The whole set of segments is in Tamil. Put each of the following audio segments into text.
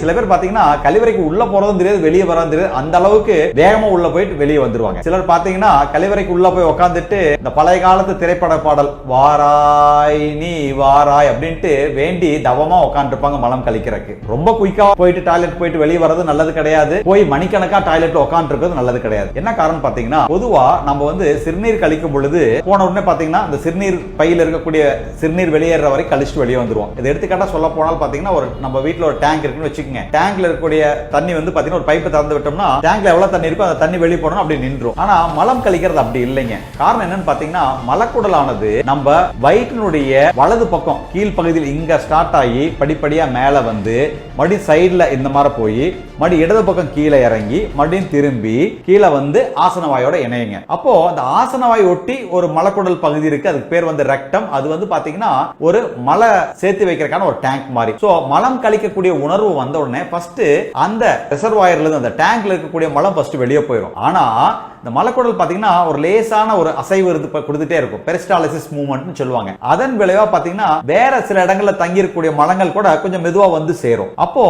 சில பேர் பாத்தீங்கன்னா கழிவறைக்கு உள்ள போறதும் தெரியாது, வெளியே வராது தெரியாது, அந்த அளவுக்கு வேகமா உள்ள போயிட்டு வெளியே வந்துருவாங்க. சிலர் பாத்தீங்கன்னா கழிவறைக்கு உள்ள போய் உட்காந்துட்டு இந்த பழைய காலத்து திரைப்பட பாடல் வாராய் நீ வாராய் அப்படின்ட்டு வேண்டி தவமா உட்காந்துருப்பாங்க மலம் கழிக்கிறதுக்கு. ரொம்ப குயிக்கா போயிட்டு டாய்லெட் போயிட்டு வெளியே வர்றது நல்லது கிடையாது, போய் மணிக்கணக்கா டாய்லெட்ல உட்காந்து இருக்கிறது நல்லது கிடையாது. என்ன காரணம் பாத்தீங்கன்னா, பொதுவா நம்ம சிறுநீர் கழிக்கும் பொழுது போன உடனே பாத்தீங்கன்னா இந்த சிறுநீர் பையில இருக்கக்கூடிய சிறுநீர் வெளியேற வரை கழிச்சுட்டு வெளியே வந்துருவோம். இது எடுத்துக்காட்டா சொல்ல போனால் பாத்தீங்கன்னா நம்ம வீட்டுல ஒரு டேங்க் இருக்குன்னு வச்சுக்கோங்க. டேங்க்ல இருக்கக்கூடிய தண்ணி பாத்தீங்கன்னா ஒரு பைப்பை திறந்து விட்டோம்னா டேங்க்ல எவ்வளவு தண்ணி இருக்கோ அந்த தண்ணி வெளியே போறோம் அப்படி நின்றும். ஆனா மலம் கழிக்கிறது அப்படி இல்லைங்க. காரணம் என்னன்னு பாத்தீங்கன்னா, மலக்குடலானது நம்ம வயிற்றினுடைய வலது பக்கம் கீழ் பகுதியில் இங்க ஸ்டார்ட் ஆகி படிப்படியா மேல வந்து மறுபடி சைடுல இந்த மாதிரி போய் மறுபடி இடது பக்கம் கீழே இறங்கி மறுபடியும் திரும்பி கீழே ஆசனவாயோட இணையுங்க. அப்போ அந்த ஆசனவாய் ஒட்டி ஒரு மலக்குடல் பகுதி இருக்கு, அதுக்கு பேர் ரெக்டம். அது பாத்தீங்கன்னா ஒரு மலை சேர்த்து வைக்கிறதுக்கான ஒரு டேங்க் மாதிரி. சோ மலம் கழிக்கக்கூடிய உணர்வு வந்த உடனே ஃபர்ஸ்ட் அந்த ரிசர்வாயர்ல இருந்து அந்த டேங்க்ல இருக்கக்கூடிய மலம் ஃபர்ஸ்ட் வெளியே போயிடும். ஆனா இந்த மலக்குடல் பாத்தீங்கன்னா ஒரு லேசான ஒரு அசைவு கொடுத்துட்டே இருக்கும், பெரிஸ்டாலிசிஸ் மூவ்மெண்ட்னு சொல்லுவாங்க. அதன் விளைவா பாத்தீங்கன்னா வேற சில இடங்கள்ல தங்கி இருக்கக்கூடிய மலங்கள் கூட கொஞ்சம் மெதுவா சேரும். அப்போ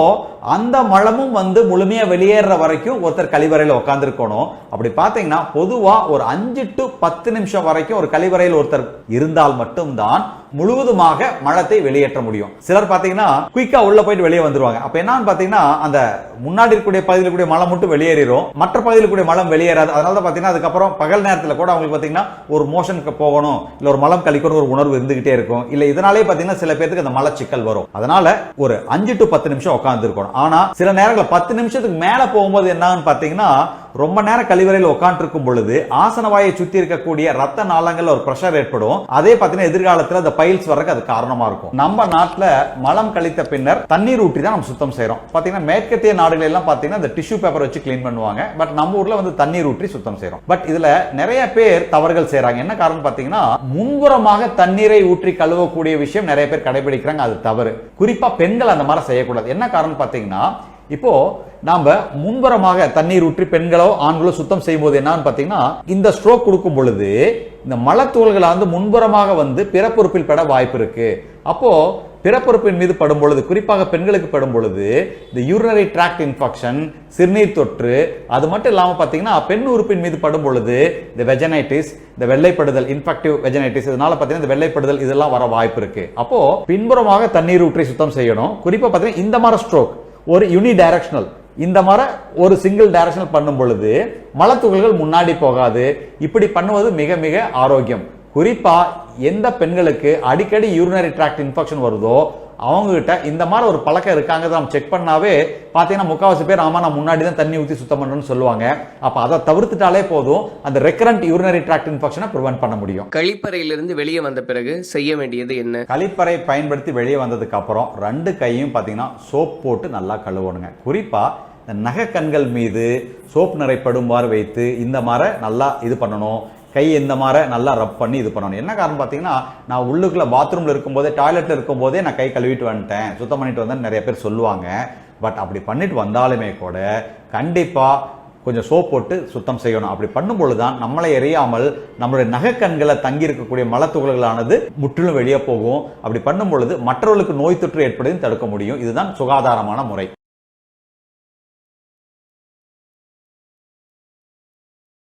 அந்த மலமும் முழுமையா வெளியேற வரைக்கும் ஒருத்தர் கழிவறையில உட்கார்ந்து இருக்கணும். அப்படி பாத்தீங்கன்னா பொதுவா ஒரு 5 to 10 நிமிஷம் வரைக்கும் ஒரு கழிவறையில் ஒருத்தர் இருந்தால் மட்டும்தான் முழுவதுமாக மலத்தை வெளியேற்ற முடியும். சிலர் பாத்தீங்கன்னா குயிக்கா உள்ள போயிட்டு வெளியே வந்துருவாங்க. அப்ப என்னன்னு பாத்தீங்கன்னா அந்த முன்னாடி இருக்கக்கூடிய பகுதியில் கூடிய மலம் மட்டும் வெளியேறும், மற்ற பகுதியில் கூடிய மலம் வெளியேறாது. அதனால பாத்தீங்கன்னா அதுக்கப்புறம் பகல் நேரத்துல கூட அவங்களுக்கு பாத்தீங்கன்னா ஒரு மோஷனுக்கு போகணும், இல்ல ஒரு மலம் கழிக்கணும் ஒரு உணர்வு இருந்துகிட்டே இருக்கும். இல்ல இதனாலே பாத்தீங்கன்னா சில பேருக்கு அந்த மலச்சிக்கல் வரும். அதனால ஒரு 5 to 10 நிமிஷம் உட்கார்ந்து இருக்கணும். ஆனா சில நேரங்களில் 10 நிமிஷத்துக்கு மேல போகும்போது என்னன்னு பாத்தீங்கன்னா, ரொம்ப நேரம் கழிவறையில் உட்கார்ந்து இருக்கும் பொழுது ஆசனவாயை சுத்தி இருக்கக்கூடிய ரத்த நாளங்கள்ல ஒரு பிரஷர் ஏற்படும். அதே பாத்தீங்கன்னா எதிர்காலத்துல அந்த பைல்ஸ் வர்றதுக்கு அது காரணமா இருக்கும். நம்ம நாட்டுல மலம் கழித்த பின்னர் தண்ணீர் ஊற்றி தான் நம்ம சுத்தம் செய்யறோம். பாத்தீங்கன்னா மேற்கத்திய நாடுகள் எல்லாம் பாத்தீங்கன்னா இந்த டிஷ்யூ பேப்பர் வச்சு கிளீன் பண்ணுவாங்க. பட் நம்ம ஊர்ல தண்ணீர் ஊற்றி சுத்தம் செய்யறோம். பட் இதுல நிறைய பேர் தவறுகள் செய்யறாங்க. என்ன காரணம் பாத்தீங்கன்னா, முன்புறமாக தண்ணீரை ஊற்றி கழுவக்கூடிய விஷயம் நிறைய பேர் கடைபிடிக்கிறாங்க, அது தவறு. குறிப்பா பெண்கள் அந்த மாதிரி செய்யக்கூடாது. என்ன காரணம் பாத்தீங்கன்னா, இப்போ நாம முன்புறமாக தண்ணீர் ஊற்றி பெண்களோ ஆண்களோ சுத்தம் செய்யும் போது என்னன்னு பாத்தீங்கன்னா, இந்த ஸ்ட்ரோக் கொடுக்கும் பொழுது இந்த மலத்துகள்கள் முன்புறமாக பிறப்புறுப்பில் பட வாய்ப்பு இருக்கு. அப்போ பிறப்புறுப்பின் மீது படும் பொழுது, குறிப்பாக பெண்களுக்கு படும் பொழுது இந்த யூரினரி ட்ராக்ட் இன்ஃபெக்ஷன், சிறுநீர் தொற்று, அது மட்டும் இல்லாம பாத்தீங்கன்னா பெண் உறுப்பின் மீது படும் பொழுது இந்த வெஜனைட்டிஸ், இந்த வெள்ளைப்படுதல், இன்ஃபெக்டிவ் வெஜனைட்டிஸ், இதனால பாத்தீங்கன்னா இந்த வெள்ளைப்படுதல் இதெல்லாம் வர வாய்ப்பு இருக்கு. அப்போ பின்புறமாக தண்ணீர் ஊற்றி சுத்தம் செய்யணும். குறிப்பா பாத்தீங்கன்னா இந்த மாதிரி ஸ்ட்ரோக் ஒரு யூனி டைரக்ஷனல், இந்த மாதிரி ஒரு சிங்கிள் டைரக்ஷனல் பண்ணும் பொழுது மலத்துகள்கள் முன்னாடி போகாது. இப்படி பண்ணுவது மிக மிக ஆரோக்கியம். குறிப்பா எந்த பெண்களுக்கு அடிக்கடி யூரினரி ட்ராக்ட் இன்ஃபெக்ஷன் வருதோ அவங்க கிட்ட இந்த மாதிரி ஒரு பழக்கம் இருக்காங்க நம்ம செக் பண்ணாவே பாத்தீங்கன்னா முக்காவாசி பேர் ஆமா நான் முன்னாடி தான் தண்ணி ஊற்றி சுத்தம் பண்றேன்னு சொல்லுவாங்க. அப்ப அதை தவிர்த்துட்டாலே போதும், அந்த ரெக்கரண்ட் யூரினரி ட்ராக்ட் இன்ஃபெக்ஷனை பிரிவென்ட் பண்ண முடியும். கழிப்பறையிலிருந்து வெளியே வந்த பிறகு செய்ய வேண்டியது என்ன? கழிப்பறை பயன்படுத்தி வெளியே வந்ததுக்கு அப்புறம் 2 கையும் பாத்தீங்கன்னா சோப் போட்டு நல்லா கழுவணுங்க. குறிப்பா இந்த நகை கண்கள் மீது சோப் நிறைப்படுமாறு வைத்து இந்த மாதிரி நல்லா இது பண்ணணும். கை இந்த மாதிரி நல்லா ரப் பண்ணி இது பண்ணணும். என்ன காரணம் பாத்தீங்கன்னா, நான் உள்ளுக்குள்ள பாத்ரூம்ல இருக்கும்போதே டாய்லெட்ல இருக்கும்போதே நான் கை கழுவிட்டு வந்துட்டேன், சுத்தம் பண்ணிட்டு வந்தேன்னு நிறைய பேர் சொல்லுவாங்க. பட் அப்படி பண்ணிட்டு வந்தாலுமே கூட கண்டிப்பா கொஞ்சம் சோப் போட்டு சுத்தம் செய்யணும். அப்படி பண்ணும் பொழுதுதான் நம்மளை எறியாமல் நம்மளுடைய நகைக்கண்களை தங்கி இருக்கக்கூடிய மலத்துகள்களானது முற்றிலும் வெளியே போகும். அப்படி பண்ணும் பொழுது மற்றவர்களுக்கு நோய் தொற்று ஏற்படுவதையும் தடுக்க முடியும். இதுதான் சுகாதாரமான முறை.